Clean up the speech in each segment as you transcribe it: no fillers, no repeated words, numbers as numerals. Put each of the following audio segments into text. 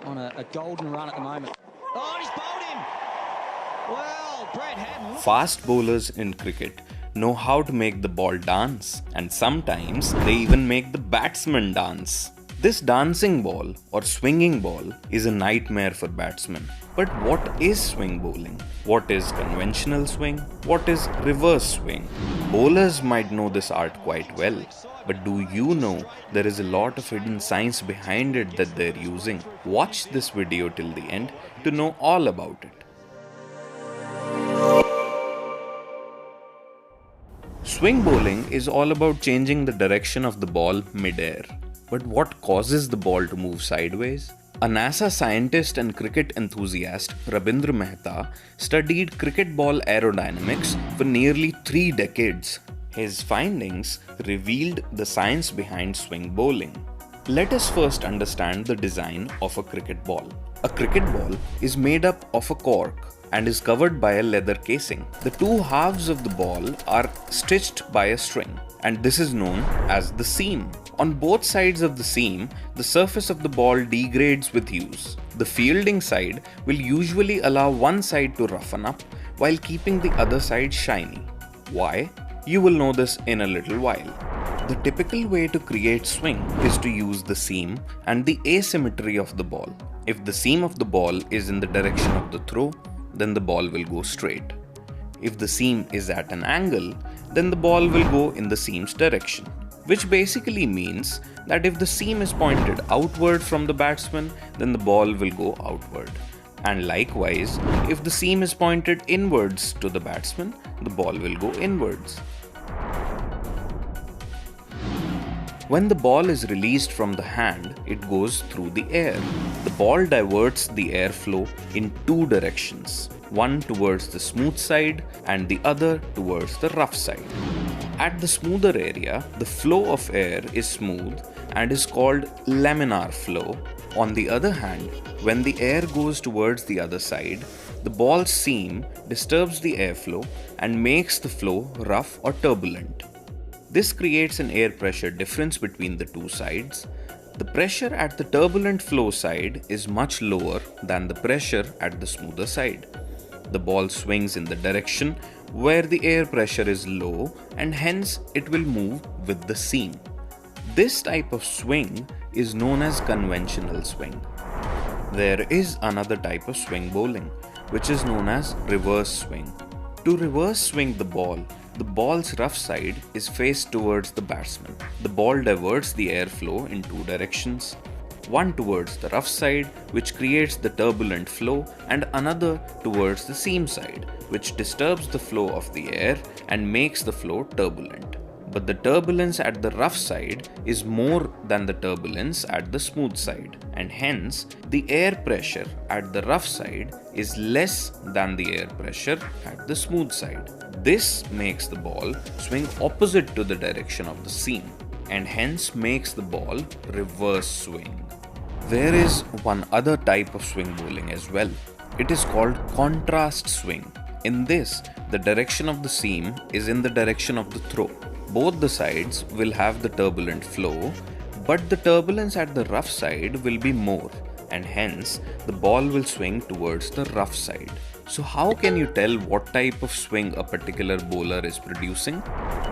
on a golden run at the moment. Oh, he's bowled him! Well, Brett Haddon. Fast bowlers in cricket know how to make the ball dance, and sometimes they even make the batsman dance. This dancing ball or swinging ball is a nightmare for batsmen. But what is swing bowling? What is conventional swing? What is reverse swing? Bowlers might know this art quite well, but do you know there is a lot of hidden science behind it that they're using? Watch this video till the end to know all about it. Swing bowling is all about changing the direction of the ball mid-air. But what causes the ball to move sideways? A NASA scientist and cricket enthusiast, Rabindra Mehta, studied cricket ball aerodynamics for nearly 3 decades. His findings revealed the science behind swing bowling. Let us first understand the design of a cricket ball. A cricket ball is made up of a cork and is covered by a leather casing. The two halves of the ball are stitched by a string, and this is known as the seam. On both sides of the seam, the surface of the ball degrades with use. The fielding side will usually allow one side to roughen up while keeping the other side shiny. Why? You will know this in a little while. The typical way to create swing is to use the seam and the asymmetry of the ball. If the seam of the ball is in the direction of the throw, then the ball will go straight. If the seam is at an angle, then the ball will go in the seam's direction. Which basically means that if the seam is pointed outward from the batsman, then the ball will go outward. And likewise, if the seam is pointed inwards to the batsman, the ball will go inwards. When the ball is released from the hand, it goes through the air. The ball diverts the airflow in 2 directions, one towards the smooth side and the other towards the rough side. At the smoother area, the flow of air is smooth and is called laminar flow. On the other hand, when the air goes towards the other side, the ball's seam disturbs the airflow and makes the flow rough or turbulent. This creates an air pressure difference between the two sides. The pressure at the turbulent flow side is much lower than the pressure at the smoother side. The ball swings in the direction where the air pressure is low, and hence it will move with the seam. This type of swing is known as conventional swing. There is another type of swing bowling, which is known as reverse swing. To reverse swing the ball's rough side is faced towards the batsman. The ball diverts the airflow in 2 directions, one towards the rough side, which creates the turbulent flow, and another towards the seam side, which disturbs the flow of the air and makes the flow turbulent. But the turbulence at the rough side is more than the turbulence at the smooth side, and hence the air pressure at the rough side is less than the air pressure at the smooth side. This makes the ball swing opposite to the direction of the seam, and hence makes the ball reverse swing. There is one other type of swing bowling as well. It is called contrast swing. In this, the direction of the seam is in the direction of the throw. Both the sides will have the turbulent flow, but the turbulence at the rough side will be more, and hence the ball will swing towards the rough side. So how can you tell what type of swing a particular bowler is producing?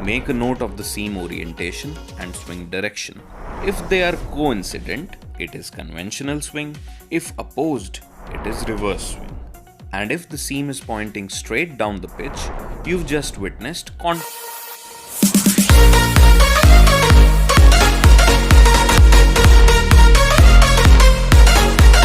Make a note of the seam orientation and swing direction. If they are coincident, it is conventional swing. If opposed, it is reverse swing. And if the seam is pointing straight down the pitch, you've just witnessed